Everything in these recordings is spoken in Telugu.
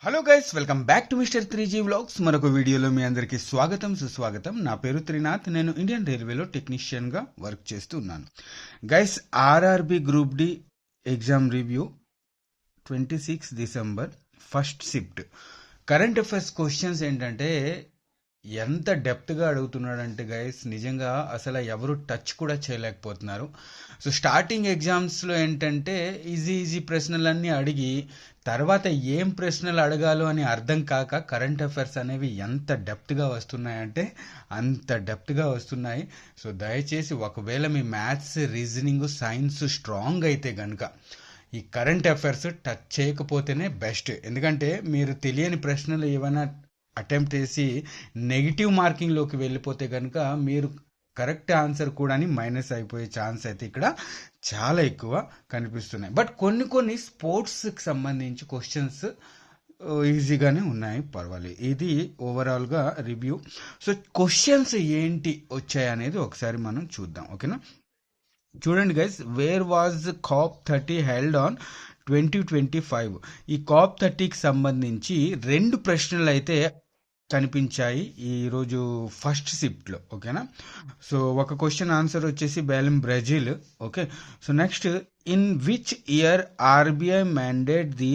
Hello guys, welcome back to mister 3G vlogs. మరొక వీడియోలో మీ అందరికీ స్వాగతం సుస్వాగతం. నా పేరు త్రినాథ్. నేను ఇండియన్ రైల్వేలో టెక్నీషియన్గా వర్క్ చేస్తూ ఉన్నాను. Guys, RRB group D exam review 26 December first shift current affairs questions ఏంటంటే ఎంత డెప్త్గా అడుగుతున్నాడంటే గైస్, నిజంగా అసలు ఎవరు టచ్ కూడా చేయలేకపోతున్నారు. సో స్టార్టింగ్ ఎగ్జామ్స్లో ఏంటంటే ఈజీ ప్రశ్నలన్నీ అడిగి తర్వాత ఏం ప్రశ్నలు అడగాలో అని అర్థం కాక కరెంట్ అఫైర్స్ అనేవి ఎంత డెప్త్గా వస్తున్నాయంటే అంత డెప్త్గా వస్తున్నాయి. సో దయచేసి ఒకవేళ మీ మ్యాథ్స్, రీజనింగ్, సైన్స్ స్ట్రాంగ్ అయితే కనుక ఈ కరెంట్ అఫైర్స్ టచ్ చేయకపోతేనే బెస్ట్. ఎందుకంటే మీరు తెలియని ప్రశ్నలు ఏమైనా అటెంప్ట్ చేసి నెగిటివ్ మార్కింగ్లోకి వెళ్ళిపోతే కనుక మీరు కరెక్ట్ ఆన్సర్ కూడా మైనస్ అయిపోయే ఛాన్స్ అయితే ఇక్కడ చాలా ఎక్కువ కనిపిస్తున్నాయి. బట్ కొన్ని స్పోర్ట్స్కి సంబంధించి క్వశ్చన్స్ ఈజీగానే ఉన్నాయి, పర్వాలేదు. ఇది ఓవరాల్గా రివ్యూ. సో క్వశ్చన్స్ ఏంటి వచ్చాయి అనేది ఒకసారి మనం చూద్దాం, ఓకేనా? చూడండి guys, where was COP30 held on 2025. ఈ COP30కి సంబంధించి 2 ప్రశ్నలు అయితే కనిపించాయి ఈరోజు ఫస్ట్ షిఫ్ట్లో, ఓకేనా? సో ఒక క్వశ్చన్ ఆన్సర్ వచ్చేసి బెలిన్, Brazil. Okay, so next, in which year RBI mandate the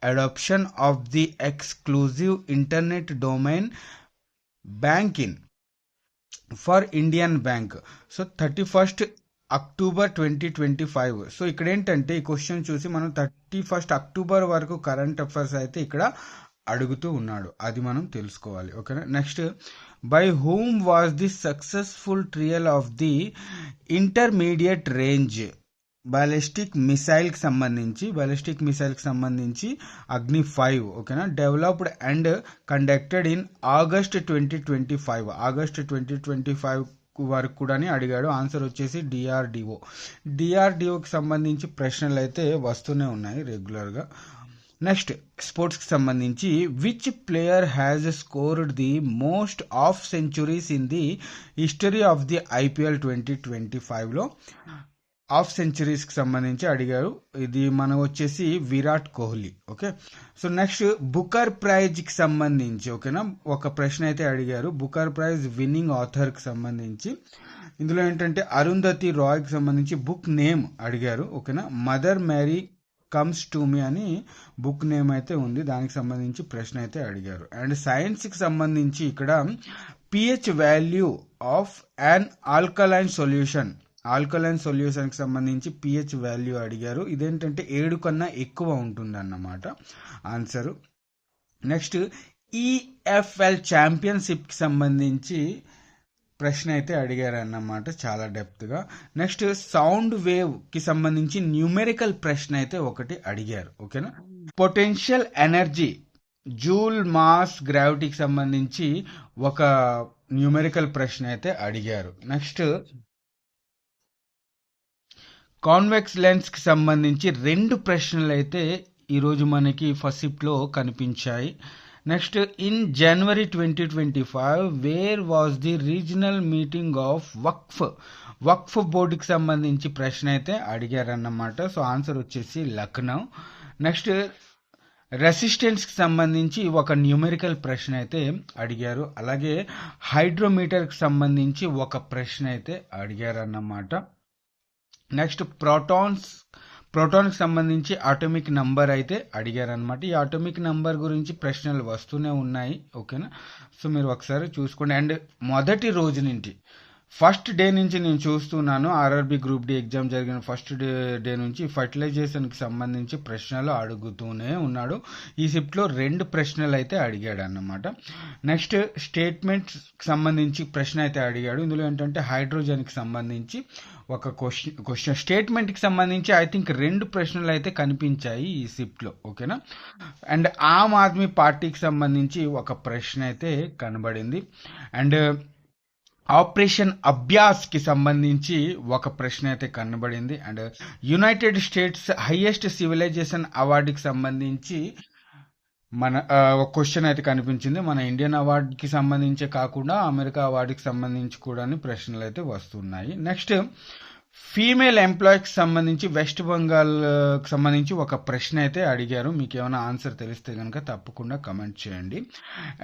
adoption of the exclusive internet domain banking for Indian bank? So 31st October 2025. సో ఇక్కడ ఏంటంటే ఈ క్వశ్చన్ చూసి మనం 31st అక్టోబర్ వరకు కరెంట్ అఫైర్స్ అయితే ఇక్కడ అడుగుతూ ఉన్నాడు, అది మనం తెలుసుకోవాలి, ఓకేనా? Next, by whom was the successful trial of the intermediate range ballistic మిసైల్కి సంబంధించి అగ్ని 5, ఓకేనా, developed and conducted in August 2025. August 2025 వరకు కూడా అడిగాడు. ఆన్సర్ వచ్చేసి డిఆర్డిఓకి సంబంధించి ప్రశ్నలు అయితే వస్తూనే ఉన్నాయి రెగ్యులర్గా. నెక్స్ట్, స్పోర్ట్స్కి సంబంధించి which player has scored the most of centuries in the history of the IPL 2025లో ఆఫ్ సెంచురీస్కి సంబంధించి అడిగారు. ఇది మనం వచ్చేసి Virat Kohli, okay. So next, booker ప్రైజ్కి సంబంధించి, ఓకేనా, ఒక ప్రశ్న అయితే అడిగారు. బుకర్ ప్రైజ్ విన్నింగ్ ఆథర్కి సంబంధించి ఇందులో ఏంటంటే అరుంధతి రాయ్కి సంబంధించి బుక్ నేమ్ అడిగారు, ఓకేనా. Mother Mary comes to me అని బుక్ నేమ్ అయితే ఉంది, దానికి సంబంధించి ప్రశ్న అయితే అడిగారు. అండ్ సైన్స్కి సంబంధించి ఇక్కడ pH value of an alkaline సొల్యూషన్కి సంబంధించి పిహెచ్ వాల్యూ అడిగారు. ఇదేంటంటే 7 కన్నా ఎక్కువ ఉంటుందన్నమాట ఆన్సరు. నెక్స్ట్, ఈఎఫ్ఎల్ ఛాంపియన్షిప్కి సంబంధించి ప్రశ్న అయితే అడిగారు అన్నమాట, చాలా డెప్త్గా. నెక్స్ట్, సౌండ్ వేవ్కి సంబంధించి న్యూమెరికల్ ప్రశ్న అయితే ఒకటి అడిగారు, ఓకేనా. పొటెన్షియల్ ఎనర్జీ, జూల్, మాస్, గ్రావిటీకి సంబంధించి ఒక న్యూమెరికల్ ప్రశ్న అయితే అడిగారు. నెక్స్ట్, కాన్వెక్స్ లెన్స్కి సంబంధించి 2 ప్రశ్నలు అయితే ఈరోజు మనకి ఫస్ట్ షిఫ్ట్లో కనిపించాయి. Next, in January 2025 where was the regional meeting of Waqf బోర్డుకి సంబంధించి ప్రశ్న అయితే అడిగారన్నమాట. సో ఆన్సర్ వచ్చేసి లక్నో. నెక్స్ట్, రెసిస్టెన్స్కి సంబంధించి ఒక న్యూమెరికల్ ప్రశ్న అయితే అడిగారు. అలాగే హైడ్రోమీటర్కి సంబంధించి ఒక ప్రశ్న అయితే అడిగారన్నమాట. నెక్స్ట్, ప్రోటాన్కి సంబంధించి ఆటోమిక్ నంబర్ అయితే అడిగారనమాట. ఈ ఆటోమిక్ నంబర్ గురించి ప్రశ్నలు వస్తూనే ఉన్నాయి, ఓకేనా. సో మీరు ఒకసారి చూసుకోండి. అండ్ మొదటి రోజు నుంచి, ఫస్ట్ డే నుంచి నేను చూస్తున్నాను, ఆర్ఆర్బి గ్రూప్ డి ఎగ్జామ్ జరిగిన ఫస్ట్ డే నుంచి ఫర్టిలైజేషన్కి సంబంధించి ప్రశ్నలు అడుగుతూనే ఉన్నాడు. ఈ షిఫ్ట్లో 2 ప్రశ్నలు అయితే అడిగాడు అన్నమాట. నెక్స్ట్, స్టేట్మెంట్కి సంబంధించి ప్రశ్న అయితే అడిగాడు. ఇందులో ఏంటంటే హైడ్రోజన్కి సంబంధించి ఒక క్వశ్చన్, స్టేట్మెంట్కి సంబంధించి ఐ థింక్ 2 ప్రశ్నలు అయితే కనిపించాయి ఈ షిఫ్ట్లో, ఓకేనా. అండ్ ఆమ్ ఆద్మీ పార్టీకి సంబంధించి ఒక ప్రశ్న అయితే కనబడింది. అండ్ ఆపరేషన్ అభ్యాస్కి సంబంధించి ఒక ప్రశ్న అయితే కనబడింది. And United States highest civilization అవార్డుకి సంబంధించి ఒక క్వశ్చన్ అయితే కనిపించింది. మన ఇండియన్ అవార్డుకి సంబంధించే కాకుండా అమెరికా అవార్డుకి సంబంధించి కూడా ప్రశ్నలు అయితే వస్తున్నాయి. నెక్స్ట్, ఫీమేల్ ఎంప్లాయీకి సంబంధించి వెస్ట్ బెంగాల్కి సంబంధించి ఒక ప్రశ్న అయితే అడిగారు. మీకు ఏమైనా ఆన్సర్ తెలిస్తే కనుక తప్పకుండా కమెంట్ చేయండి.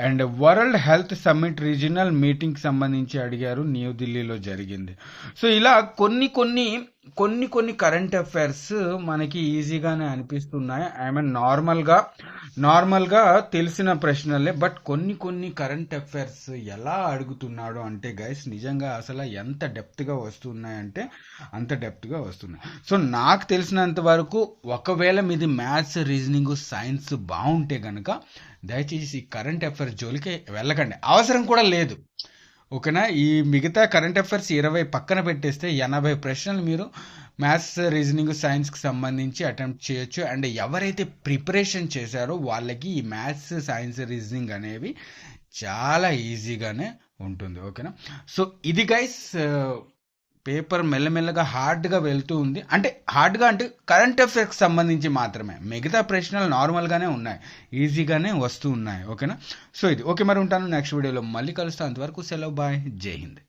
And world health summit regional మీటింగ్కి సంబంధించి అడిగారు, న్యూఢిల్లీలో జరిగింది. సో ఇలా కొన్ని కరెంట్ అఫైర్స్ మనకి ఈజీగానే అనిపిస్తున్నాయి. ఐ మీన్ నార్మల్గా తెలిసిన ప్రశ్నలే, బట్ కొన్ని కరెంట్ అఫైర్స్ ఎలా అడుగుతున్నాడు అంటే గైస్ నిజంగా అసలు ఎంత డెప్త్గా వస్తున్నాయంటే అంత డెప్త్గా వస్తున్నాయి. సో నాకు తెలిసినంత వరకు ఒకవేళ మీది మ్యాథ్స్, రీజనింగ్, సైన్స్ బాగుంటే కనుక దయచేసి ఈ కరెంట్ అఫైర్స్ జోలికి వెళ్ళకండి, అవసరం కూడా లేదు. ఓకేనా? ఈ మిగతా కరెంట్ అఫైర్స్ 20 పక్కన పెట్టేస్తే 80 ప్రశ్నలు మీరు మ్యాథ్స్, రీజనింగ్, సైన్స్కి సంబంధించి అటెంప్ట్ చేయొచ్చు. అండ్ ఎవరైతే ప్రిపరేషన్ చేశారో వాళ్ళకి ఈ మ్యాథ్స్, సైన్స్, రీజనింగ్ అనేవి చాలా ఈజీగానే ఉంటుంది. ఓకేనా? సో ఇది గైస్ పేపర్ మెల్లమెల్లగా హార్డ్గా వెళ్తూ ఉంది. అంటే హార్డ్గా అంటే కరెంట్ అఫైర్స్కి సంబంధించి మాత్రమే, మిగతా ప్రశ్నలు నార్మల్గానే ఉన్నాయి, ఈజీగానే వస్తూ ఉన్నాయి. ఓకేనా? సో ఇది ఓకే, మరి ఉంటాను నెక్స్ట్ వీడియోలో మళ్ళీ కలుస్తాను. అంతవరకు సెలవు, బాయ్, జై హింద్.